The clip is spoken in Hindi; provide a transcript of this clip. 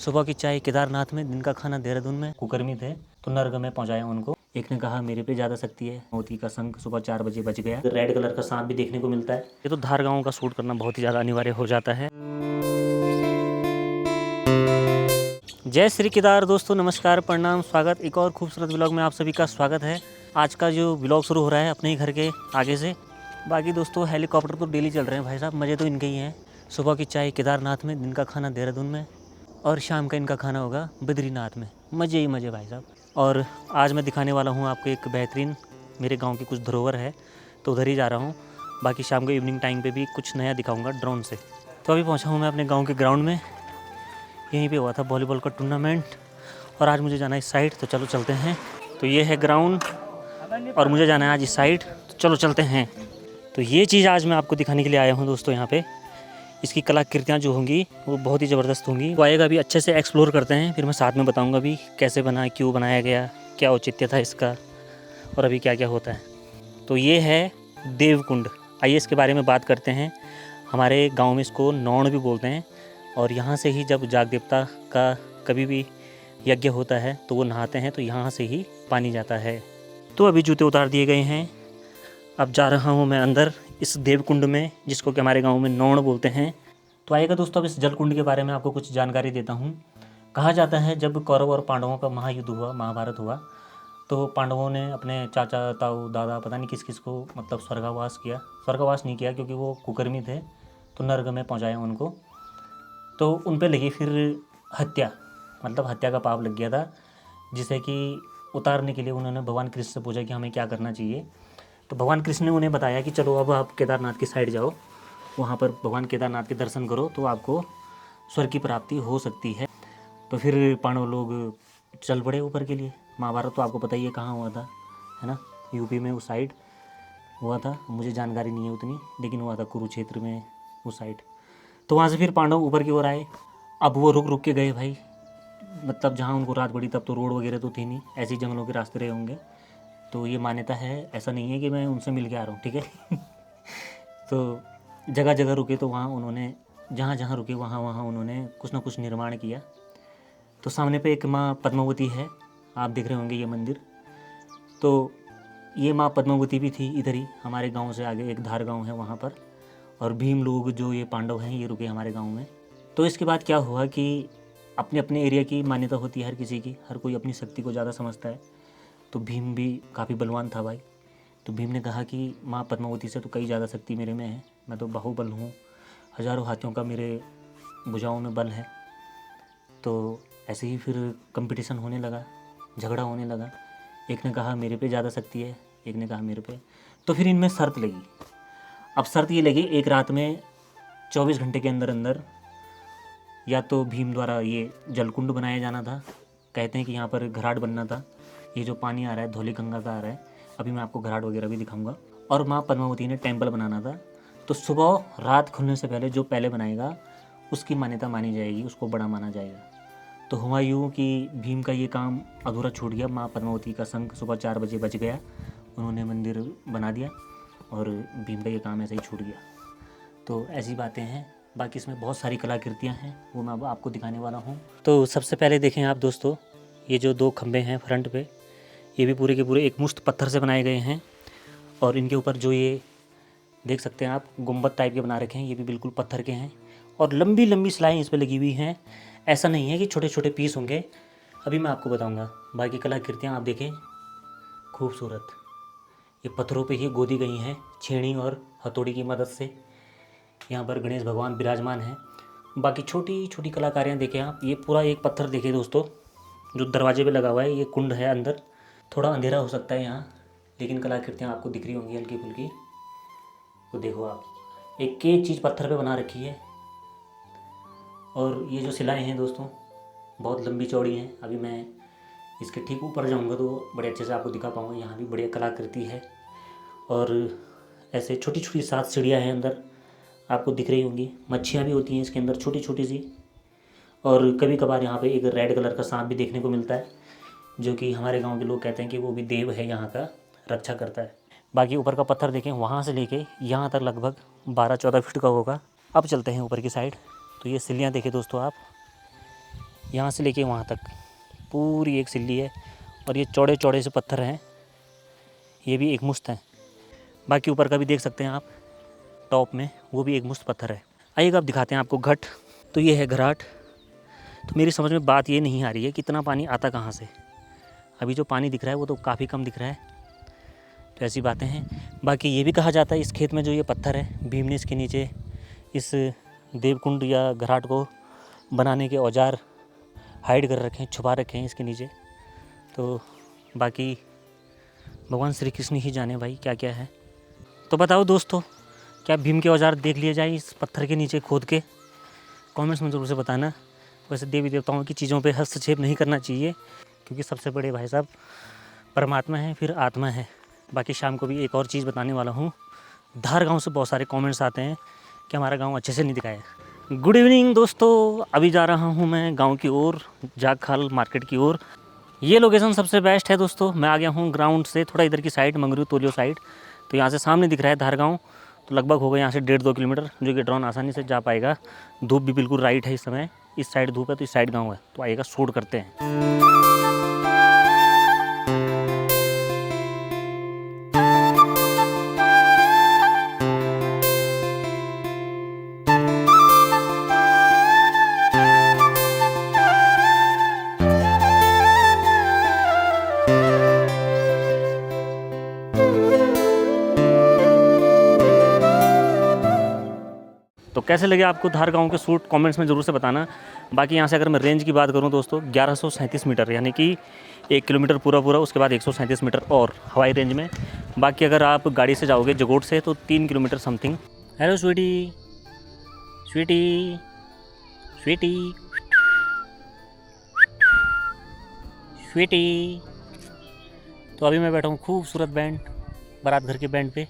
सुबह की चाय केदारनाथ में, दिन का खाना देहरादून में। कुकर्मी थे तो नर्ग में पहुंचाया उनको। एक ने कहा मेरे पे ज़्यादा शक्ति है। मोती का शंख सुबह 4 बजे बज गया। रेड कलर का सांप भी देखने को मिलता है। ये तो धार गाँव का शूट करना बहुत ही ज़्यादा अनिवार्य हो जाता है। जय श्री केदार दोस्तों, नमस्कार, प्रणाम, स्वागत। एक और खूबसूरत व्लॉग में आप सभी का स्वागत है। आज का जो व्लॉग शुरू हो रहा है अपने ही घर के आगे से। बाकी दोस्तों हेलीकॉप्टर तो डेली चल रहे हैं भाई साहब, मज़े तो इनके ही हैं। सुबह की चाय केदारनाथ में, दिन का खाना देहरादून में और शाम का इनका खाना होगा बद्रीनाथ में। मज़े ही मज़े भाई साहब। और आज मैं दिखाने वाला हूँ आपको एक बेहतरीन, मेरे गांव की कुछ धरोहर है तो उधर ही जा रहा हूँ। बाकी शाम को इवनिंग टाइम पे भी कुछ नया दिखाऊंगा ड्रोन से। तो अभी पहुँचा हूँ मैं अपने गांव के ग्राउंड में। यहीं पे हुआ था वॉलीबॉल का टूर्नामेंट और आज मुझे जाना है इस साइड, तो चलो चलते हैं। तो ये है ग्राउंड और मुझे जाना है आज इस साइड, तो चलो चलते हैं। तो ये चीज़ आज मैं आपको दिखाने के लिए आया हूँ दोस्तों। यहाँ पे इसकी कलाकृतियाँ जो होंगी वो बहुत ही ज़बरदस्त होंगी। वो आएगा, अभी अच्छे से एक्सप्लोर करते हैं, फिर मैं साथ में बताऊँगा भी कैसे बना, क्यों बनाया गया, क्या औचित्य था इसका और अभी क्या क्या होता है। तो ये है देवकुंड। आइए इसके बारे में बात करते हैं। हमारे गांव में इसको नौण भी बोलते हैं और यहाँ से ही जब जाग देवता का कभी भी यज्ञ होता है तो वो नहाते हैं, तो यहाँ से ही पानी जाता है। तो अभी जूते उतार दिए गए हैं, अब जा रहा हूँ मैं अंदर इस देवकुंड में, जिसको कि हमारे गांव में नौण बोलते हैं। तो आइएगा दोस्तों, अब इस जलकुंड के बारे में आपको कुछ जानकारी देता हूँ। कहा जाता है जब कौरव और पांडवों का महायुद्ध हुआ, महाभारत हुआ, तो पांडवों ने अपने चाचा, ताऊ, दादा, पता नहीं किस किस को मतलब स्वर्गवास किया। स्वर्गवास नहीं किया क्योंकि वो कुकर्मी थे, तो नर्क में पहुँचाया उनको। तो उन पर लगी फिर हत्या, मतलब हत्या का पाप लग गया था, जिसे कि उतारने के लिए उन्होंने भगवान कृष्ण से पूछा कि हमें क्या करना चाहिए। तो भगवान कृष्ण ने उन्हें बताया कि चलो अब आप केदारनाथ की साइड जाओ, वहाँ पर भगवान केदारनाथ के दर्शन करो तो आपको स्वर्ग की प्राप्ति हो सकती है। तो फिर पांडव लोग चल पड़े ऊपर के लिए। महाभारत तो आपको पता ही है कहाँ हुआ था, है ना, यूपी में उस साइड हुआ था। मुझे जानकारी नहीं है उतनी, लेकिन हुआ था कुरुक्षेत्र में उस साइड। तो वहाँ से फिर पांडव ऊपर की ओर आए। अब वो रुक रुक के गए भाई, मतलब जहाँ उनको रात पड़ी तब तो रोड वगैरह तो थी नहीं, ऐसे ही जंगलों के रास्ते रहे होंगे। तो ये मान्यता है, ऐसा नहीं है कि मैं उनसे मिल के आ रहा हूँ, ठीक है। तो जगह जगह रुके, तो वहाँ उन्होंने जहाँ जहाँ रुके वहाँ वहाँ उन्होंने कुछ ना कुछ निर्माण किया। तो सामने पे एक माँ पद्मावती है, आप देख रहे होंगे ये मंदिर। तो ये माँ पद्मावती भी थी इधर ही, हमारे गांव से आगे एक धार गांव है वहाँ पर। और भीम लोग जो ये पांडव हैं ये रुके हमारे गांव में। तो इसके बाद क्या हुआ कि अपने अपने एरिया की मान्यता होती है हर किसी की, हर कोई अपनी शक्ति को ज़्यादा समझता है। तो भीम भी काफ़ी बलवान था भाई। तो भीम ने कहा कि माँ पद्मावती से तो कई ज़्यादा शक्ति मेरे में है, मैं तो बाहुबल हूँ, हज़ारों हाथियों का मेरे भुजाओं में बल है। तो ऐसे ही फिर कंपटीशन होने लगा, झगड़ा होने लगा। एक ने कहा मेरे पे ज़्यादा शक्ति है, एक ने कहा मेरे पे। तो फिर इनमें शर्त लगी। अब शर्त ये लगी, एक रात में 24 घंटे के अंदर अंदर या तो भीम द्वारा ये जलकुंड बनाया जाना था। कहते हैं कि यहाँ पर घराट बनना था। ये जो पानी आ रहा है धौली गंगा का आ रहा है, अभी मैं आपको घराट वगैरह भी दिखाऊंगा। और माँ पद्मावती ने टेंपल बनाना था। तो सुबह रात खुलने से पहले जो पहले बनाएगा उसकी मान्यता मानी जाएगी, उसको बड़ा माना जाएगा। तो हुआ यूँ कि भीम का ये काम अधूरा छूट गया। माँ पद्मावती का शंख सुबह 4 बजे बज गया, उन्होंने मंदिर बना दिया और भीम का ये काम ऐसे ही छूट गया। तो ऐसी बातें हैं। बाकी इसमें बहुत सारी कलाकृतियाँ हैं, वो मैं अब आपको दिखाने वाला हूँ। तो सबसे पहले देखें आप दोस्तों, ये जो 2 खंबे हैं फ्रंट पे, ये भी पूरे के पूरे एक मुश्त पत्थर से बनाए गए हैं। और इनके ऊपर जो ये देख सकते हैं आप गुंबद टाइप के बना रखे हैं, ये भी बिल्कुल पत्थर के हैं। और लंबी लंबी सिलाएँ इस पर लगी हुई हैं। ऐसा नहीं है कि छोटे छोटे पीस होंगे, अभी मैं आपको बताऊंगा। बाकी कलाकृतियाँ आप देखें, खूबसूरत। ये पत्थरों पे ही गोदी गई हैं छेनी और हथौड़ी की मदद से। यहाँ पर गणेश भगवान विराजमान हैं। बाकी छोटी छोटी कलाकारियाँ देखें आप। ये पूरा एक पत्थर देखें दोस्तों, जो दरवाजे पे लगा हुआ है, ये कुंड है अंदर। थोड़ा अंधेरा हो सकता है यहाँ, लेकिन कलाकृतियाँ आपको दिख रही होंगी हल्की फुल्की। तो देखो आप, एक एक चीज़ पत्थर पे बना रखी है। और ये जो सिलाएँ हैं दोस्तों बहुत लंबी चौड़ी हैं। अभी मैं इसके ठीक ऊपर जाऊँगा तो बड़े अच्छे से आपको दिखा पाऊँगा। यहाँ भी बढ़िया कलाकृति है। और ऐसे छोटी छोटी 7 सीढ़ियाँ हैं अंदर, आपको दिख रही होंगी। मच्छियाँ भी होती हैं इसके अंदर छोटी छोटी सी। और कभी कभार यहाँ पे एक रेड कलर का सांप भी देखने को मिलता है, जो कि हमारे गांव के लोग कहते हैं कि वो भी देव है, यहाँ का रक्षा करता है। बाकी ऊपर का पत्थर देखें, वहाँ से लेके यहाँ तक लगभग 12-14 फीट का होगा। अब चलते हैं ऊपर की साइड। तो ये सीढ़ियाँ देखें दोस्तों आप, यहाँ से लेके वहाँ तक पूरी एक सिल्ली है। और ये चौड़े चौड़े से पत्थर हैं, ये भी एक मुश्त हैं। बाकी ऊपर का भी देख सकते हैं आप, टॉप में वो भी एक मुश्त पत्थर है। आइएगा अब दिखाते हैं आपको घाट। तो ये है घाट। तो मेरी समझ में बात ये नहीं आ रही है कि इतना पानी आता कहाँ से। अभी जो पानी दिख रहा है वो तो काफ़ी कम दिख रहा है, तो ऐसी बातें हैं। बाकी ये भी कहा जाता है इस खेत में जो ये पत्थर है, भीम ने इसके नीचे इस देवकुंड या घाट को बनाने के औजार हाइड कर रखे हैं, छुपा रखे हैं इसके नीचे। तो बाकी भगवान श्री कृष्ण ही जाने भाई क्या क्या है। तो बताओ दोस्तों, क्या भीम के औजार देख लिए जाए इस पत्थर के नीचे खोद के? कमेंट्स में ज़रूर से बताना। वैसे देवी देवताओं की चीज़ों पे हस्तक्षेप नहीं करना चाहिए, क्योंकि सबसे बड़े भाई साहब परमात्मा है, फिर आत्मा है। बाकी शाम को भी एक और चीज़ बताने वाला हूँ। धार गांव से बहुत सारे कमेंट्स आते हैं कि हमारा गांव अच्छे से नहीं दिखाया। गुड इवनिंग दोस्तों, अभी जा रहा हूँ मैं गांव की ओर, जागखाल मार्केट की ओर। ये लोकेशन सबसे बेस्ट है दोस्तों। मैं आ गया हूँ ग्राउंड से थोड़ा इधर की साइड, मंगरू तोलियो साइड। तो यहाँ से सामने दिख रहा है धार गाँव। तो लगभग होगा यहाँ से 1.5-2 किलोमीटर, जो कि ड्रोन आसानी से जा पाएगा। धूप भी बिल्कुल राइट है इस समय, इस साइड धूप है तो इस साइड गाँव है। तो आइएगा शूट करते हैं। तो कैसे लगे आपको धार गाँव के शूट, कमेंट्स में ज़रूर से बताना। बाकी यहाँ से अगर मैं रेंज की बात करूँ दोस्तों, 1137 मीटर, यानी कि 1 किलोमीटर पूरा, उसके बाद 137 मीटर और हवाई रेंज में। बाकी अगर आप गाड़ी से जाओगे जगोट से तो 3 kilometre something. Hello sweetie, sweetie, sweetie, sweetie. तो अभी मैं बैठा हूँ खूबसूरत बैंड, बारात घर के बैंड पे।